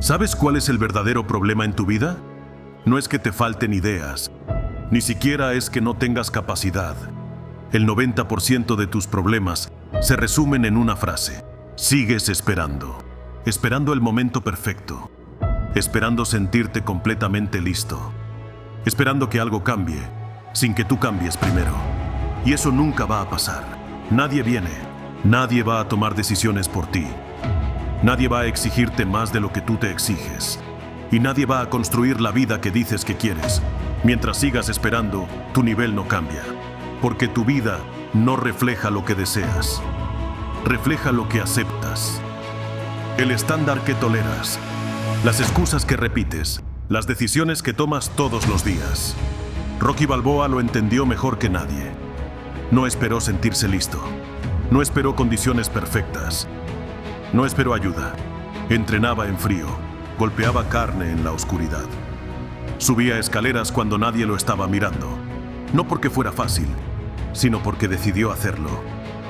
¿Sabes cuál es el verdadero problema en tu vida? No es que te falten ideas, ni siquiera es que no tengas capacidad. El 90% de tus problemas se resumen en una frase. Sigues esperando. Esperando el momento perfecto. Esperando sentirte completamente listo. Esperando que algo cambie, sin que tú cambies primero. Y eso nunca va a pasar. Nadie viene. Nadie va a tomar decisiones por ti. Nadie va a exigirte más de lo que tú te exiges. Y nadie va a construir la vida que dices que quieres. Mientras sigas esperando, tu nivel no cambia. Porque tu vida no refleja lo que deseas. Refleja lo que aceptas. El estándar que toleras. Las excusas que repites. Las decisiones que tomas todos los días. Rocky Balboa lo entendió mejor que nadie. No esperó sentirse listo. No esperó condiciones perfectas. No esperó ayuda. Entrenaba en frío. Golpeaba carne en la oscuridad. Subía escaleras cuando nadie lo estaba mirando. No porque fuera fácil, sino porque decidió hacerlo.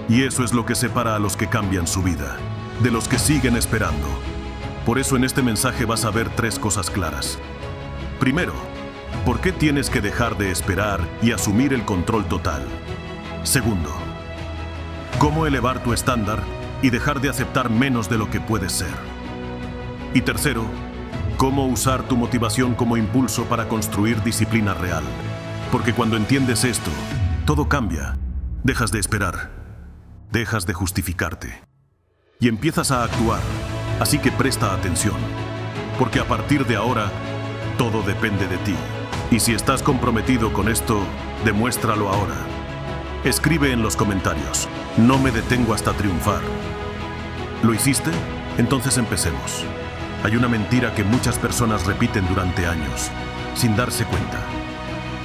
Y eso es lo que separa a los que cambian su vida, de los que siguen esperando. Por eso en este mensaje vas a ver 3 cosas claras. Primero, ¿por qué tienes que dejar de esperar y asumir el control total? Segundo, ¿cómo elevar tu estándar y dejar de aceptar menos de lo que puedes ser? Y tercero, ¿cómo usar tu motivación como impulso para construir disciplina real? Porque cuando entiendes esto, todo cambia. Dejas de esperar, dejas de justificarte y empiezas a actuar. Así que presta atención, porque a partir de ahora, todo depende de ti. Y si estás comprometido con esto, demuéstralo ahora. Escribe en los comentarios, no me detengo hasta triunfar. ¿Lo hiciste? Entonces empecemos. Hay una mentira que muchas personas repiten durante años, sin darse cuenta.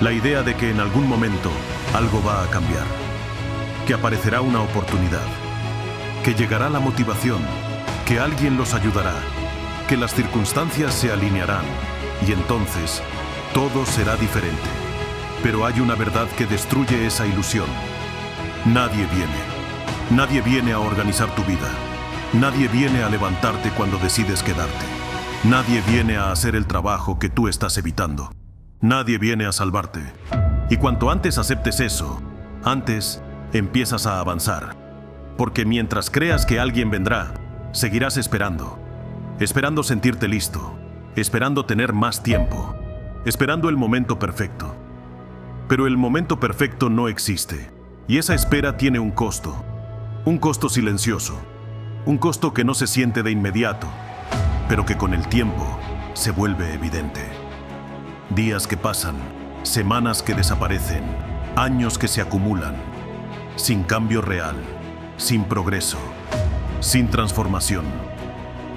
La idea de que en algún momento algo va a cambiar, que aparecerá una oportunidad, que llegará la motivación, que alguien los ayudará, que las circunstancias se alinearán y entonces todo será diferente. Pero hay una verdad que destruye esa ilusión. Nadie viene a organizar tu vida. Nadie viene a levantarte cuando decides quedarte. Nadie viene a hacer el trabajo que tú estás evitando. Nadie viene a salvarte. Y cuanto antes aceptes eso, antes empiezas a avanzar. Porque mientras creas que alguien vendrá, seguirás esperando. Esperando sentirte listo. Esperando tener más tiempo. Esperando el momento perfecto. Pero el momento perfecto no existe. Y esa espera tiene un costo. Un costo silencioso. Un costo que no se siente de inmediato, pero que con el tiempo se vuelve evidente. Días que pasan, semanas que desaparecen, años que se acumulan, sin cambio real, sin progreso, sin transformación.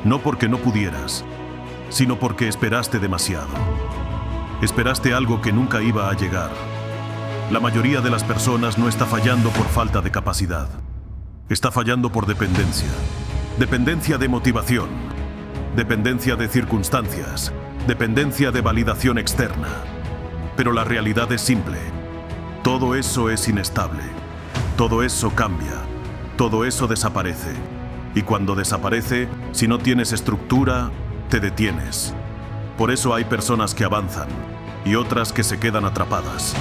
No porque no pudieras, sino porque esperaste demasiado. Esperaste algo que nunca iba a llegar. La mayoría de las personas no está fallando por falta de capacidad. Está fallando por dependencia. Dependencia de motivación. Dependencia de circunstancias. Dependencia de validación externa. Pero la realidad es simple. Todo eso es inestable. Todo eso cambia. Todo eso desaparece. Y cuando desaparece, si no tienes estructura, te detienes. Por eso hay personas que avanzan y otras que se quedan atrapadas.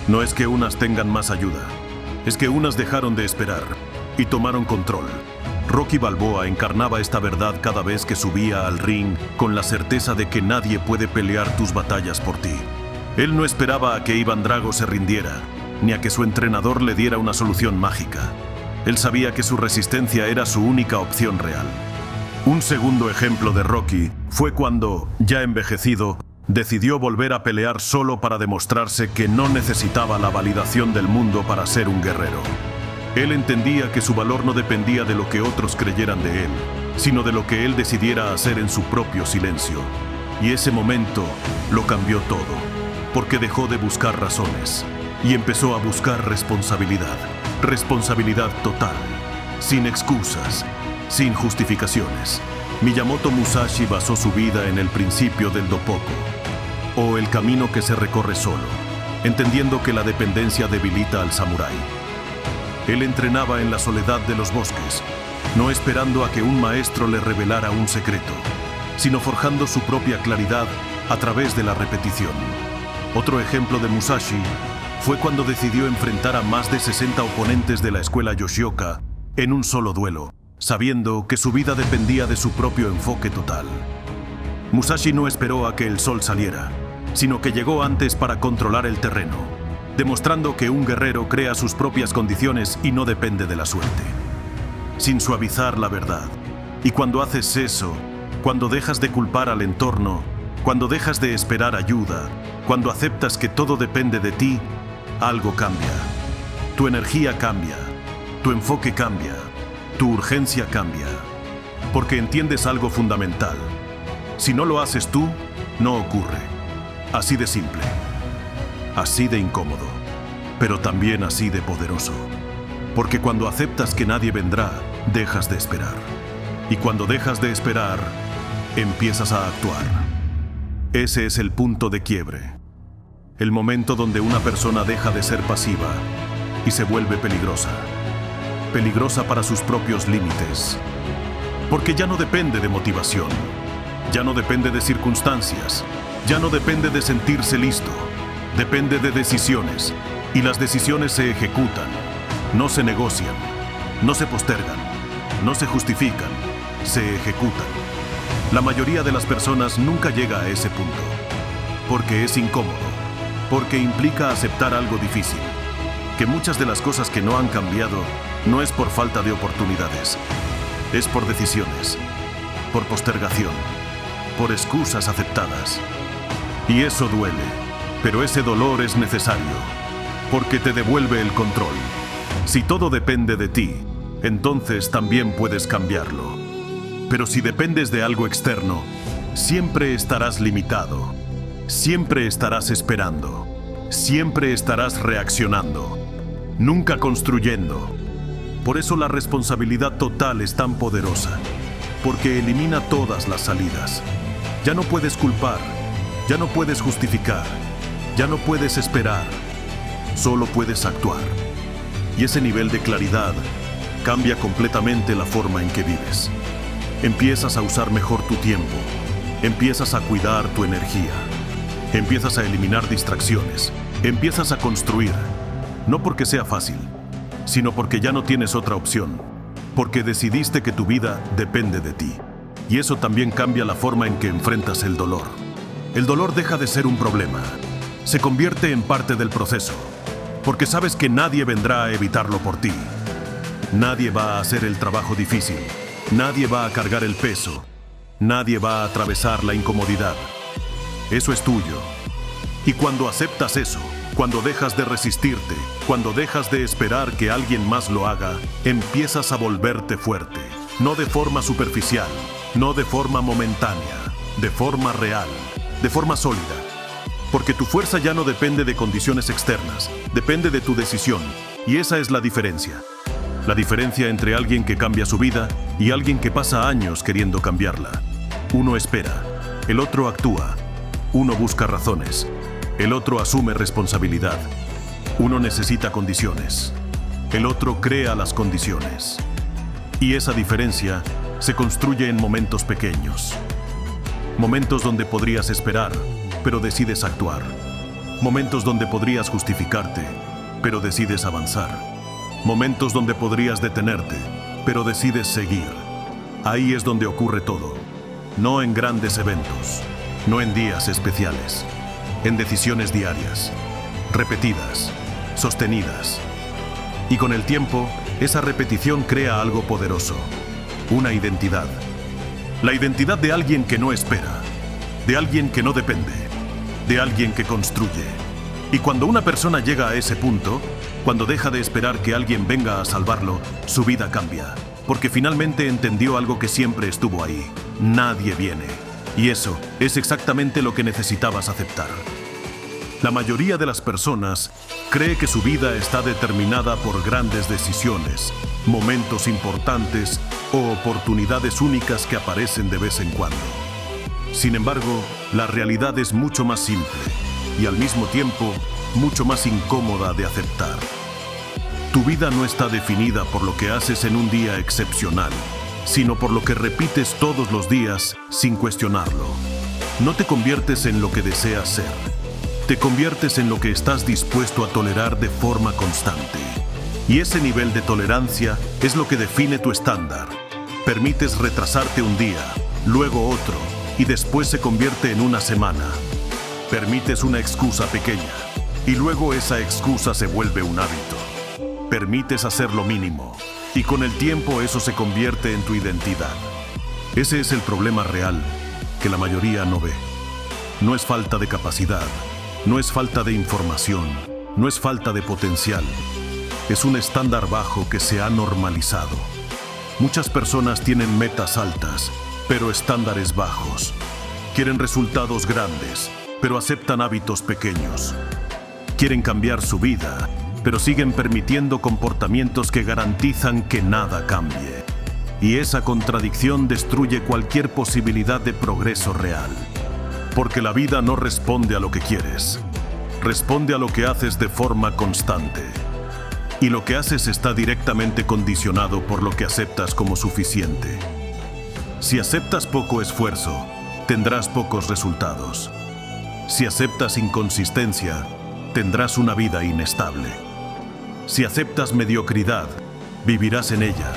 No es que unas tengan más ayuda. Es que unas dejaron de esperar y tomaron control. Rocky Balboa encarnaba esta verdad cada vez que subía al ring con la certeza de que nadie puede pelear tus batallas por ti. Él no esperaba a que Iván Drago se rindiera, ni a que su entrenador le diera una solución mágica. Él sabía que su resistencia era su única opción real. Un segundo ejemplo de Rocky fue cuando, ya envejecido, decidió volver a pelear solo para demostrarse que no necesitaba la validación del mundo para ser un guerrero. Él entendía que su valor no dependía de lo que otros creyeran de él, sino de lo que él decidiera hacer en su propio silencio. Y ese momento lo cambió todo, porque dejó de buscar razones y empezó a buscar responsabilidad. Responsabilidad total, sin excusas, sin justificaciones. Miyamoto Musashi basó su vida en el principio del Dopoku, o el camino que se recorre solo, entendiendo que la dependencia debilita al samurái. Él entrenaba en la soledad de los bosques, no esperando a que un maestro le revelara un secreto, sino forjando su propia claridad a través de la repetición. Otro ejemplo de Musashi fue cuando decidió enfrentar a más de 60 oponentes de la escuela Yoshioka en un solo duelo, sabiendo que su vida dependía de su propio enfoque total. Musashi no esperó a que el sol saliera, sino que llegó antes para controlar el terreno, demostrando que un guerrero crea sus propias condiciones y no depende de la suerte. Sin suavizar la verdad. Y cuando haces eso, cuando dejas de culpar al entorno, cuando dejas de esperar ayuda, cuando aceptas que todo depende de ti, algo cambia. Tu energía cambia, tu enfoque cambia, tu urgencia cambia, porque entiendes algo fundamental. Si no lo haces tú, no ocurre. Así de simple, así de incómodo, pero también así de poderoso. Porque cuando aceptas que nadie vendrá, dejas de esperar. Y cuando dejas de esperar, empiezas a actuar. Ese es el punto de quiebre. El momento donde una persona deja de ser pasiva y se vuelve peligrosa. Peligrosa para sus propios límites. Porque ya no depende de motivación. Ya no depende de circunstancias. Ya no depende de sentirse listo. Depende de decisiones. Y las decisiones se ejecutan. No se negocian. No se postergan. No se justifican. Se ejecutan. La mayoría de las personas nunca llega a ese punto. Porque es incómodo. Porque implica aceptar algo difícil. Que muchas de las cosas que no han cambiado no es por falta de oportunidades. Es por decisiones. Por postergación. Por excusas aceptadas. Y eso duele, pero ese dolor es necesario, porque te devuelve el control. Si todo depende de ti, entonces también puedes cambiarlo. Pero si dependes de algo externo, siempre estarás limitado, siempre estarás esperando, siempre estarás reaccionando, nunca construyendo. Por eso la responsabilidad total es tan poderosa, porque elimina todas las salidas. Ya no puedes culpar. Ya no puedes justificar, ya no puedes esperar, solo puedes actuar. Y ese nivel de claridad cambia completamente la forma en que vives. Empiezas a usar mejor tu tiempo, empiezas a cuidar tu energía, empiezas a eliminar distracciones, empiezas a construir, no porque sea fácil, sino porque ya no tienes otra opción, porque decidiste que tu vida depende de ti. Y eso también cambia la forma en que enfrentas el dolor. El dolor deja de ser un problema. Se convierte en parte del proceso, porque sabes que nadie vendrá a evitarlo por ti. Nadie va a hacer el trabajo difícil. Nadie va a cargar el peso. Nadie va a atravesar la incomodidad. Eso es tuyo. Y cuando aceptas eso, cuando dejas de resistirte, cuando dejas de esperar que alguien más lo haga, empiezas a volverte fuerte. No de forma superficial, no de forma momentánea, de forma real. De forma sólida, porque tu fuerza ya no depende de condiciones externas, depende de tu decisión, y esa es la diferencia. La diferencia entre alguien que cambia su vida y alguien que pasa años queriendo cambiarla. Uno espera, el otro actúa, uno busca razones, el otro asume responsabilidad, uno necesita condiciones, el otro crea las condiciones. Y esa diferencia se construye en momentos pequeños. Momentos donde podrías esperar, pero decides actuar. Momentos donde podrías justificarte, pero decides avanzar. Momentos donde podrías detenerte, pero decides seguir. Ahí es donde ocurre todo. No en grandes eventos, no en días especiales, en decisiones diarias, repetidas, sostenidas. Y con el tiempo, esa repetición crea algo poderoso, una identidad. La identidad de alguien que no espera, de alguien que no depende, de alguien que construye. Y cuando una persona llega a ese punto, cuando deja de esperar que alguien venga a salvarlo, su vida cambia, porque finalmente entendió algo que siempre estuvo ahí. Nadie viene. Y eso es exactamente lo que necesitabas aceptar. La mayoría de las personas cree que su vida está determinada por grandes decisiones, momentos importantes o oportunidades únicas que aparecen de vez en cuando. Sin embargo, la realidad es mucho más simple y al mismo tiempo mucho más incómoda de aceptar. Tu vida no está definida por lo que haces en un día excepcional. sino por lo que repites todos los días sin cuestionarlo. No te conviertes en lo que deseas ser. Te conviertes en lo que estás dispuesto a tolerar de forma constante. Y ese nivel de tolerancia es lo que define tu estándar. Permites retrasarte un día, luego otro, y después se convierte en una semana. Permites una excusa pequeña, y luego esa excusa se vuelve un hábito. Permites hacer lo mínimo, y con el tiempo eso se convierte en tu identidad. Ese es el problema real que la mayoría no ve. No es falta de capacidad, no es falta de información, no es falta de potencial. Es un estándar bajo que se ha normalizado. Muchas personas tienen metas altas, pero estándares bajos. Quieren resultados grandes, pero aceptan hábitos pequeños. Quieren cambiar su vida, pero siguen permitiendo comportamientos que garantizan que nada cambie. Y esa contradicción destruye cualquier posibilidad de progreso real. Porque la vida no responde a lo que quieres. Responde a lo que haces de forma constante. Y lo que haces está directamente condicionado por lo que aceptas como suficiente. Si aceptas poco esfuerzo, tendrás pocos resultados. Si aceptas inconsistencia, tendrás una vida inestable. Si aceptas mediocridad, vivirás en ella,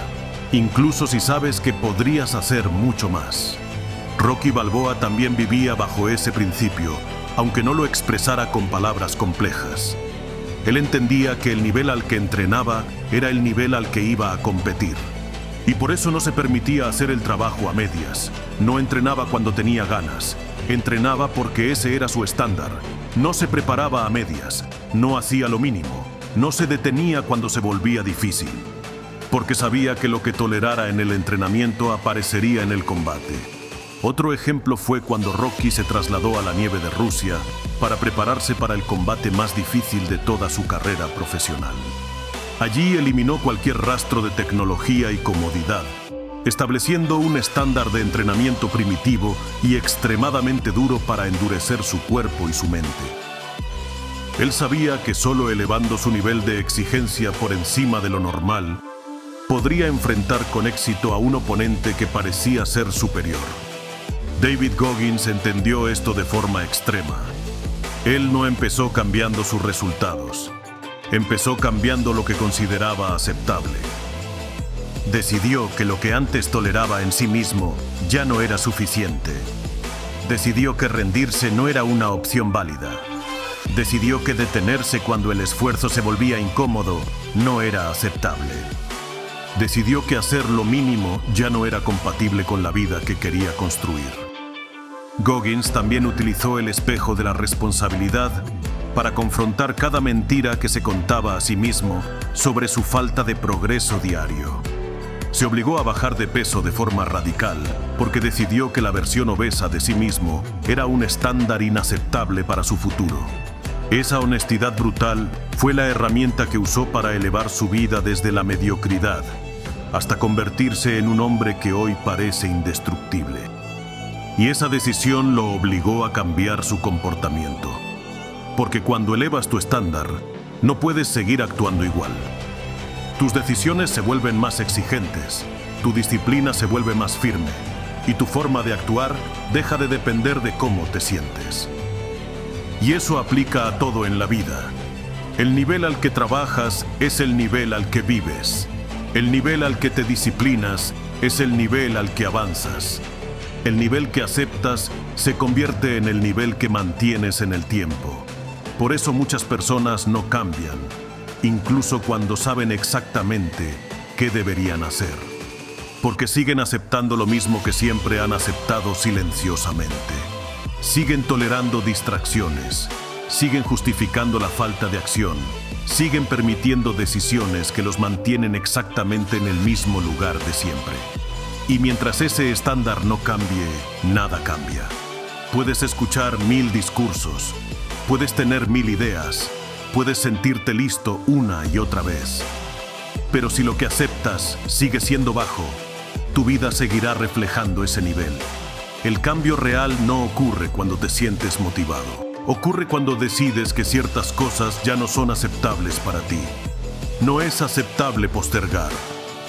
incluso si sabes que podrías hacer mucho más. Rocky Balboa también vivía bajo ese principio, aunque no lo expresara con palabras complejas. Él entendía que el nivel al que entrenaba era el nivel al que iba a competir. Y por eso no se permitía hacer el trabajo a medias. No entrenaba cuando tenía ganas. Entrenaba porque ese era su estándar. No se preparaba a medias. No hacía lo mínimo. No se detenía cuando se volvía difícil. Porque sabía que lo que tolerara en el entrenamiento aparecería en el combate. Otro ejemplo fue cuando Rocky se trasladó a la nieve de Rusia para prepararse para el combate más difícil de toda su carrera profesional. Allí eliminó cualquier rastro de tecnología y comodidad, estableciendo un estándar de entrenamiento primitivo y extremadamente duro para endurecer su cuerpo y su mente. Él sabía que solo elevando su nivel de exigencia por encima de lo normal, podría enfrentar con éxito a un oponente que parecía ser superior. David Goggins entendió esto de forma extrema. Él no empezó cambiando sus resultados. Empezó cambiando lo que consideraba aceptable. Decidió que lo que antes toleraba en sí mismo ya no era suficiente. Decidió que rendirse no era una opción válida. Decidió que detenerse cuando el esfuerzo se volvía incómodo no era aceptable. Decidió que hacer lo mínimo ya no era compatible con la vida que quería construir. Goggins también utilizó el espejo de la responsabilidad para confrontar cada mentira que se contaba a sí mismo sobre su falta de progreso diario. Se obligó a bajar de peso de forma radical porque decidió que la versión obesa de sí mismo era un estándar inaceptable para su futuro. Esa honestidad brutal fue la herramienta que usó para elevar su vida desde la mediocridad hasta convertirse en un hombre que hoy parece indestructible. Y esa decisión lo obligó a cambiar su comportamiento. Porque cuando elevas tu estándar, no puedes seguir actuando igual. Tus decisiones se vuelven más exigentes, tu disciplina se vuelve más firme, y tu forma de actuar deja de depender de cómo te sientes. Y eso aplica a todo en la vida. El nivel al que trabajas es el nivel al que vives. El nivel al que te disciplinas es el nivel al que avanzas. El nivel que aceptas se convierte en el nivel que mantienes en el tiempo. Por eso muchas personas no cambian, incluso cuando saben exactamente qué deberían hacer. Porque siguen aceptando lo mismo que siempre han aceptado silenciosamente. Siguen tolerando distracciones, siguen justificando la falta de acción, siguen permitiendo decisiones que los mantienen exactamente en el mismo lugar de siempre. Y mientras ese estándar no cambie, nada cambia. Puedes escuchar 1000 discursos, puedes tener 1000 ideas, puedes sentirte listo una y otra vez. Pero si lo que aceptas sigue siendo bajo, tu vida seguirá reflejando ese nivel. El cambio real no ocurre cuando te sientes motivado. Ocurre cuando decides que ciertas cosas ya no son aceptables para ti. No es aceptable postergar.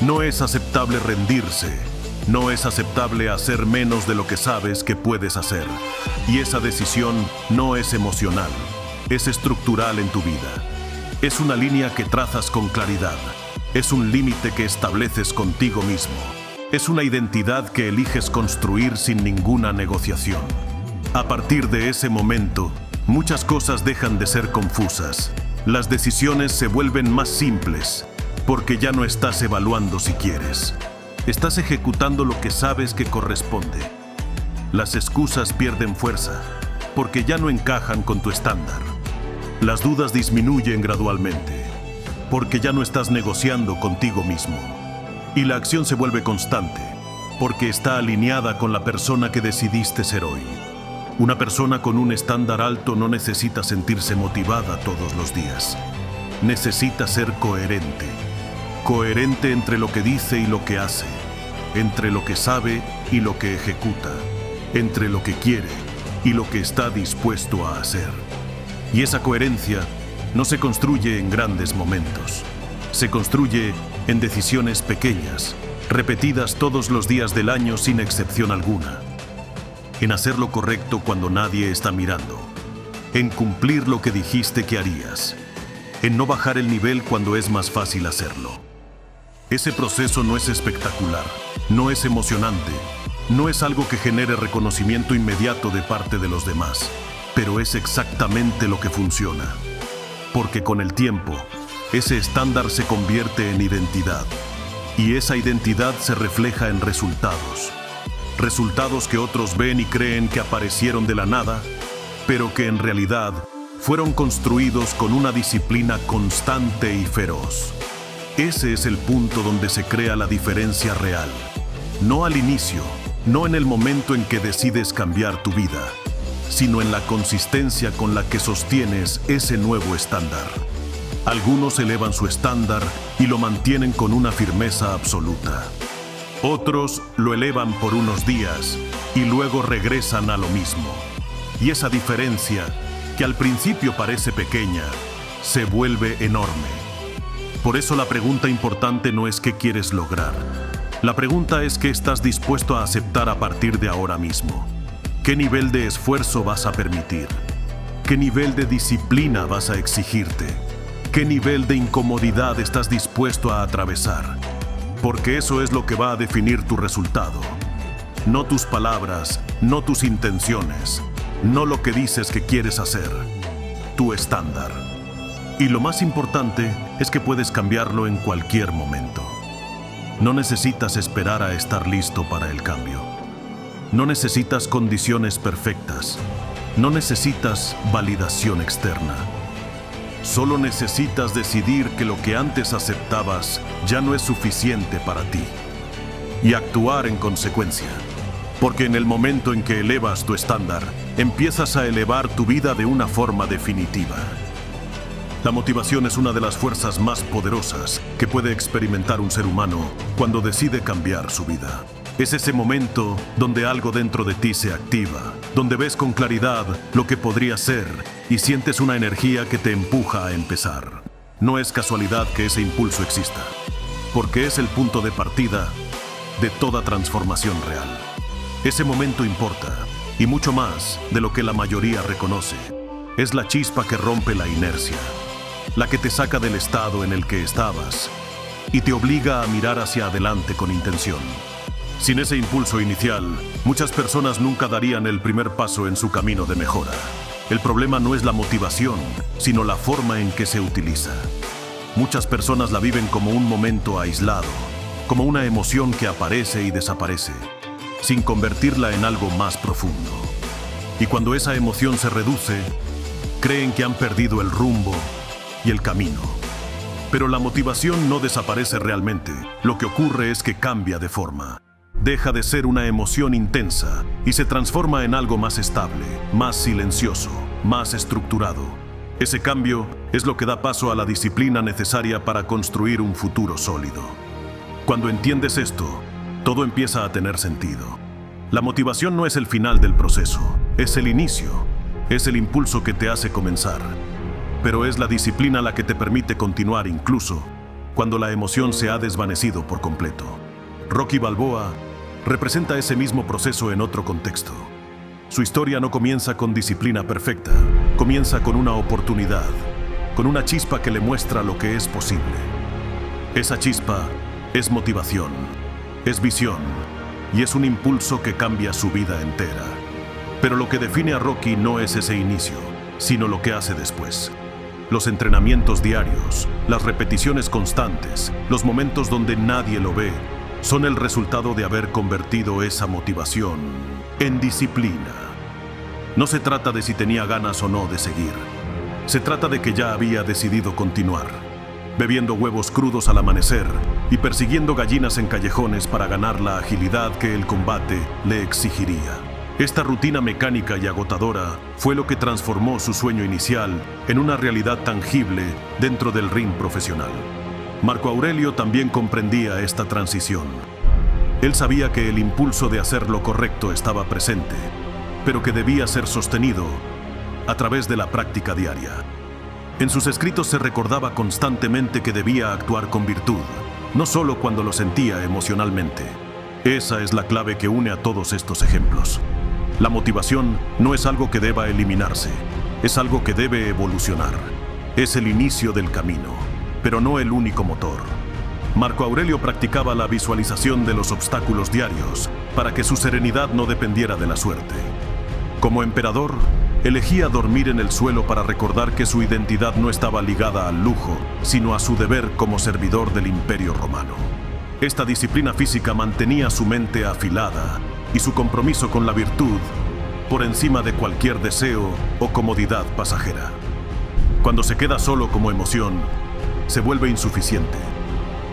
No es aceptable rendirse. No es aceptable hacer menos de lo que sabes que puedes hacer. Y esa decisión no es emocional, es estructural en tu vida. Es una línea que trazas con claridad. Es un límite que estableces contigo mismo. Es una identidad que eliges construir sin ninguna negociación. A partir de ese momento, muchas cosas dejan de ser confusas. Las decisiones se vuelven más simples, porque ya no estás evaluando si quieres. Estás ejecutando lo que sabes que corresponde. Las excusas pierden fuerza, porque ya no encajan con tu estándar. Las dudas disminuyen gradualmente, porque ya no estás negociando contigo mismo. Y la acción se vuelve constante, porque está alineada con la persona que decidiste ser hoy. Una persona con un estándar alto no necesita sentirse motivada todos los días. Necesita ser coherente. Coherente entre lo que dice y lo que hace, entre lo que sabe y lo que ejecuta, entre lo que quiere y lo que está dispuesto a hacer. Y esa coherencia no se construye en grandes momentos. Se construye en decisiones pequeñas, repetidas todos los días del año sin excepción alguna. En hacer lo correcto cuando nadie está mirando. En cumplir lo que dijiste que harías. En no bajar el nivel cuando es más fácil hacerlo. Ese proceso no es espectacular, no es emocionante, no es algo que genere reconocimiento inmediato de parte de los demás, pero es exactamente lo que funciona. Porque con el tiempo, ese estándar se convierte en identidad, y esa identidad se refleja en resultados. Resultados que otros ven y creen que aparecieron de la nada, pero que en realidad fueron construidos con una disciplina constante y feroz. Ese es el punto donde se crea la diferencia real. No al inicio, no en el momento en que decides cambiar tu vida, sino en la consistencia con la que sostienes ese nuevo estándar. Algunos elevan su estándar y lo mantienen con una firmeza absoluta. Otros lo elevan por unos días y luego regresan a lo mismo. Y esa diferencia, que al principio parece pequeña, se vuelve enorme. Por eso la pregunta importante no es qué quieres lograr. La pregunta es qué estás dispuesto a aceptar a partir de ahora mismo. ¿Qué nivel de esfuerzo vas a permitir? ¿Qué nivel de disciplina vas a exigirte? ¿Qué nivel de incomodidad estás dispuesto a atravesar? Porque eso es lo que va a definir tu resultado. No tus palabras, no tus intenciones, no lo que dices que quieres hacer. Tu estándar. Y lo más importante es que puedes cambiarlo en cualquier momento. No necesitas esperar a estar listo para el cambio. No necesitas condiciones perfectas. No necesitas validación externa. Solo necesitas decidir que lo que antes aceptabas ya no es suficiente para ti. Y actuar en consecuencia. Porque en el momento en que elevas tu estándar, empiezas a elevar tu vida de una forma definitiva. La motivación es una de las fuerzas más poderosas que puede experimentar un ser humano cuando decide cambiar su vida. Es ese momento donde algo dentro de ti se activa, donde ves con claridad lo que podría ser y sientes una energía que te empuja a empezar. No es casualidad que ese impulso exista, porque es el punto de partida de toda transformación real. Ese momento importa, y mucho más de lo que la mayoría reconoce. Es la chispa que rompe la inercia, la que te saca del estado en el que estabas y te obliga a mirar hacia adelante con intención. Sin ese impulso inicial, muchas personas nunca darían el primer paso en su camino de mejora. El problema no es la motivación, sino la forma en que se utiliza. Muchas personas la viven como un momento aislado, como una emoción que aparece y desaparece, sin convertirla en algo más profundo. Y cuando esa emoción se reduce, creen que han perdido el rumbo y el camino. Pero la motivación no desaparece realmente. Lo que ocurre es que cambia de forma. Deja de ser una emoción intensa y se transforma en algo más estable, más silencioso, más estructurado. Ese cambio es lo que da paso a la disciplina necesaria para construir un futuro sólido. Cuando entiendes esto, todo empieza a tener sentido. La motivación no es el final del proceso, es el inicio, es el impulso que te hace comenzar. Pero es la disciplina la que te permite continuar incluso cuando la emoción se ha desvanecido por completo. Rocky Balboa representa ese mismo proceso en otro contexto. Su historia no comienza con disciplina perfecta, comienza con una oportunidad, con una chispa que le muestra lo que es posible. Esa chispa es motivación, es visión y es un impulso que cambia su vida entera. Pero lo que define a Rocky no es ese inicio, sino lo que hace después. Los entrenamientos diarios, las repeticiones constantes, los momentos donde nadie lo ve, son el resultado de haber convertido esa motivación en disciplina. No se trata de si tenía ganas o no de seguir. Se trata de que ya había decidido continuar, bebiendo huevos crudos al amanecer y persiguiendo gallinas en callejones para ganar la agilidad que el combate le exigiría. Esta rutina mecánica y agotadora fue lo que transformó su sueño inicial en una realidad tangible dentro del ring profesional. Marco Aurelio también comprendía esta transición. Él sabía que el impulso de hacer lo correcto estaba presente, pero que debía ser sostenido a través de la práctica diaria. En sus escritos se recordaba constantemente que debía actuar con virtud, no solo cuando lo sentía emocionalmente. Esa es la clave que une a todos estos ejemplos. La motivación no es algo que deba eliminarse, es algo que debe evolucionar. Es el inicio del camino, pero no el único motor. Marco Aurelio practicaba la visualización de los obstáculos diarios para que su serenidad no dependiera de la suerte. Como emperador, elegía dormir en el suelo para recordar que su identidad no estaba ligada al lujo, sino a su deber como servidor del Imperio Romano. Esta disciplina física mantenía su mente afilada y su compromiso con la virtud por encima de cualquier deseo o comodidad pasajera. Cuando se queda solo como emoción, se vuelve insuficiente,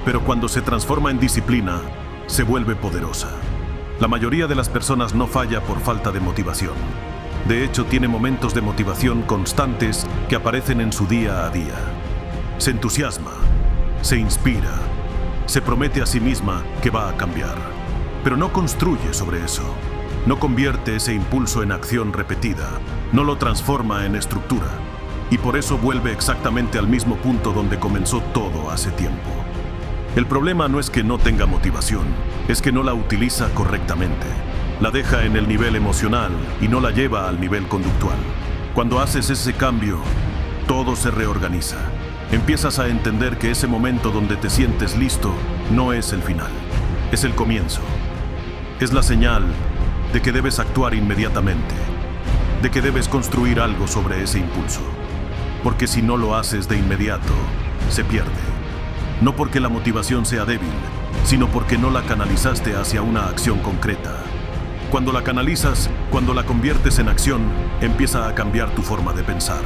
pero cuando se transforma en disciplina, se vuelve poderosa. La mayoría de las personas no falla por falta de motivación. De hecho, tiene momentos de motivación constantes que aparecen en su día a día. Se entusiasma, se inspira, se promete a sí misma que va a cambiar, pero no construye sobre eso. No convierte ese impulso en acción repetida, no lo transforma en estructura, y por eso vuelve exactamente al mismo punto donde comenzó todo hace tiempo. El problema no es que no tenga motivación, es que no la utiliza correctamente. La deja en el nivel emocional y no la lleva al nivel conductual. Cuando haces ese cambio, todo se reorganiza. Empiezas a entender que ese momento donde te sientes listo no es el final, es el comienzo. Es la señal de que debes actuar inmediatamente, de que debes construir algo sobre ese impulso. Porque si no lo haces de inmediato, se pierde. No porque la motivación sea débil, sino porque no la canalizaste hacia una acción concreta. Cuando la canalizas, cuando la conviertes en acción, empieza a cambiar tu forma de pensar.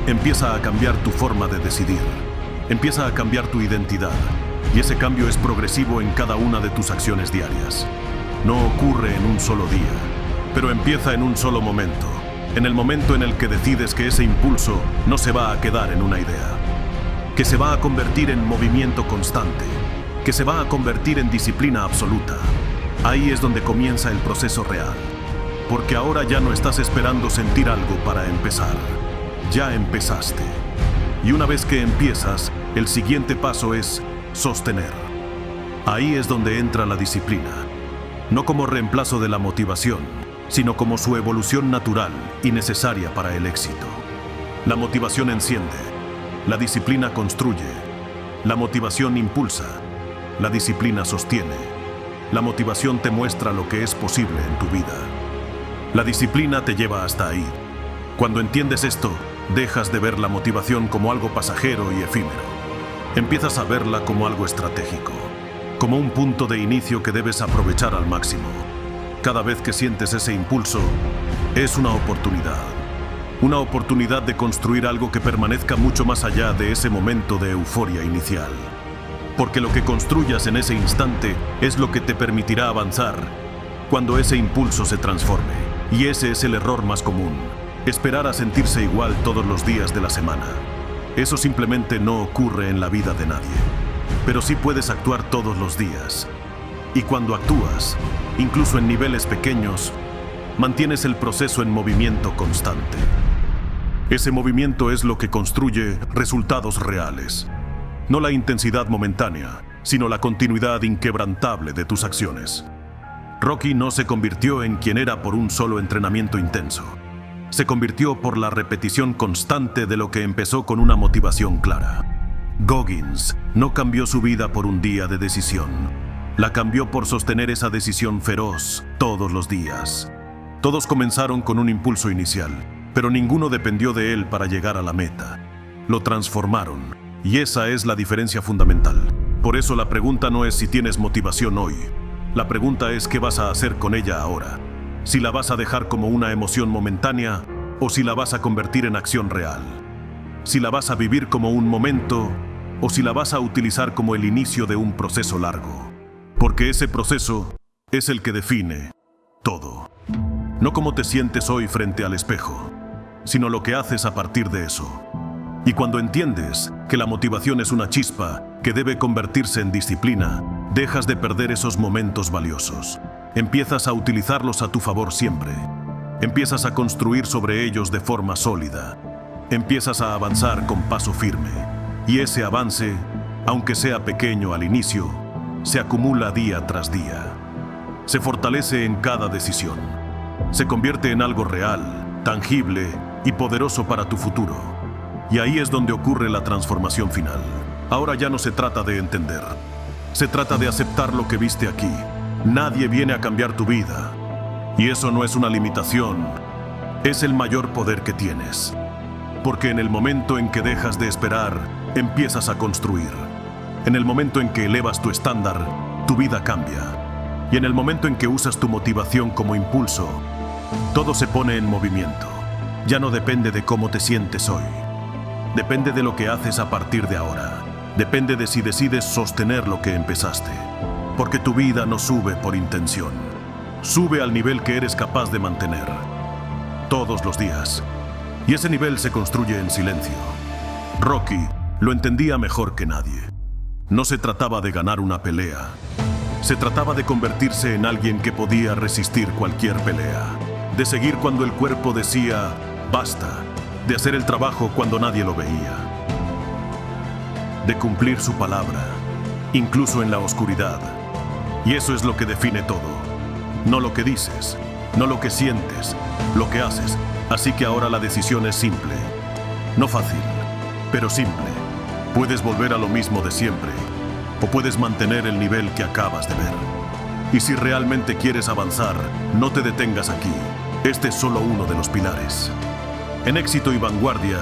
Empieza a cambiar tu forma de decidir. Empieza a cambiar tu identidad. Y ese cambio es progresivo en cada una de tus acciones diarias. No ocurre en un solo día, pero empieza en un solo momento. En el momento en el que decides que ese impulso no se va a quedar en una idea, que se va a convertir en movimiento constante, que se va a convertir en disciplina absoluta. Ahí es donde comienza el proceso real, porque ahora ya no estás esperando sentir algo para empezar. Ya empezaste. Y una vez que empiezas, el siguiente paso es sostener. Ahí es donde entra la disciplina, no como reemplazo de la motivación, sino como su evolución natural y necesaria para el éxito. La motivación enciende, la disciplina construye, la motivación impulsa, la disciplina sostiene, la motivación te muestra lo que es posible en tu vida. La disciplina te lleva hasta ahí. Cuando entiendes esto, dejas de ver la motivación como algo pasajero y efímero. Empiezas a verla como algo estratégico, como un punto de inicio que debes aprovechar al máximo. Cada vez que sientes ese impulso, es una oportunidad de construir algo que permanezca mucho más allá de ese momento de euforia inicial. Porque lo que construyas en ese instante es lo que te permitirá avanzar cuando ese impulso se transforme. Y ese es el error más común, esperar a sentirse igual todos los días de la semana. Eso simplemente no ocurre en la vida de nadie. Pero sí puedes actuar todos los días. Y cuando actúas, incluso en niveles pequeños, mantienes el proceso en movimiento constante. Ese movimiento es lo que construye resultados reales. No la intensidad momentánea, sino la continuidad inquebrantable de tus acciones. Rocky no se convirtió en quien era por un solo entrenamiento intenso. Se convirtió por la repetición constante de lo que empezó con una motivación clara. Goggins no cambió su vida por un día de decisión. La cambió por sostener esa decisión feroz todos los días. Todos comenzaron con un impulso inicial, pero ninguno dependió de él para llegar a la meta. Lo transformaron, y esa es la diferencia fundamental. Por eso la pregunta no es si tienes motivación hoy. La pregunta es qué vas a hacer con ella ahora. Si la vas a dejar como una emoción momentánea o si la vas a convertir en acción real. Si la vas a vivir como un momento o si la vas a utilizar como el inicio de un proceso largo. Porque ese proceso es el que define todo. No cómo te sientes hoy frente al espejo, sino lo que haces a partir de eso. Y cuando entiendes que la motivación es una chispa que debe convertirse en disciplina, dejas de perder esos momentos valiosos. Empiezas a utilizarlos a tu favor siempre. Empiezas a construir sobre ellos de forma sólida. Empiezas a avanzar con paso firme. Y ese avance, aunque sea pequeño al inicio, se acumula día tras día. Se fortalece en cada decisión. Se convierte en algo real, tangible y poderoso para tu futuro. Y ahí es donde ocurre la transformación final. Ahora ya no se trata de entender. Se trata de aceptar lo que viste aquí. Nadie viene a cambiar tu vida. Y eso no es una limitación. Es el mayor poder que tienes. Porque en el momento en que dejas de esperar, empiezas a construir. En el momento en que elevas tu estándar, tu vida cambia. Y en el momento en que usas tu motivación como impulso, todo se pone en movimiento. Ya no depende de cómo te sientes hoy. Depende de lo que haces a partir de ahora. Depende de si decides sostener lo que empezaste. Porque tu vida no sube por intención. Sube al nivel que eres capaz de mantener. Todos los días. Y ese nivel se construye en silencio. Rocky lo entendía mejor que nadie. No se trataba de ganar una pelea. Se trataba de convertirse en alguien que podía resistir cualquier pelea. De seguir cuando el cuerpo decía, basta. De hacer el trabajo cuando nadie lo veía. De cumplir su palabra, incluso en la oscuridad. Y eso es lo que define todo. No lo que dices, no lo que sientes, lo que haces. Así que ahora la decisión es simple. No fácil, pero simple. Puedes volver a lo mismo de siempre, o puedes mantener el nivel que acabas de ver. Y si realmente quieres avanzar, no te detengas aquí. Este es solo uno de los pilares. En Éxito y Vanguardia,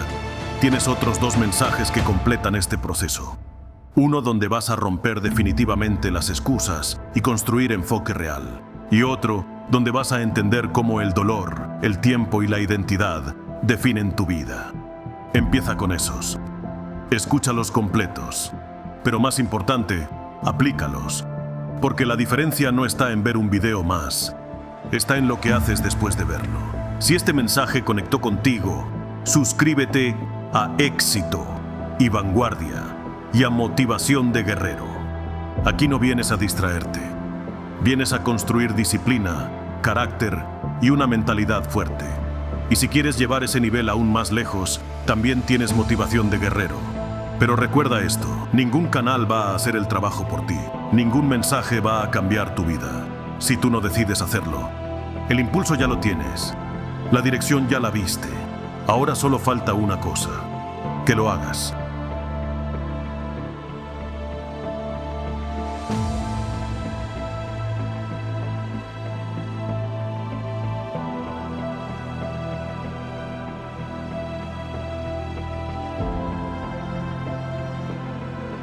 tienes otros 2 mensajes que completan este proceso. Uno donde vas a romper definitivamente las excusas y construir enfoque real. Y otro donde vas a entender cómo el dolor, el tiempo y la identidad definen tu vida. Empieza con esos. Escúchalos completos. Pero más importante, aplícalos. Porque la diferencia no está en ver un video más. Está en lo que haces después de verlo. Si este mensaje conectó contigo, suscríbete a Éxito y Vanguardia y a Motivación de Guerrero. Aquí no vienes a distraerte. Vienes a construir disciplina, carácter y una mentalidad fuerte. Y si quieres llevar ese nivel aún más lejos, también tienes Motivación de Guerrero. Pero recuerda esto, ningún canal va a hacer el trabajo por ti. Ningún mensaje va a cambiar tu vida, si tú no decides hacerlo. El impulso ya lo tienes. La dirección ya la viste. Ahora solo falta una cosa. Que lo hagas.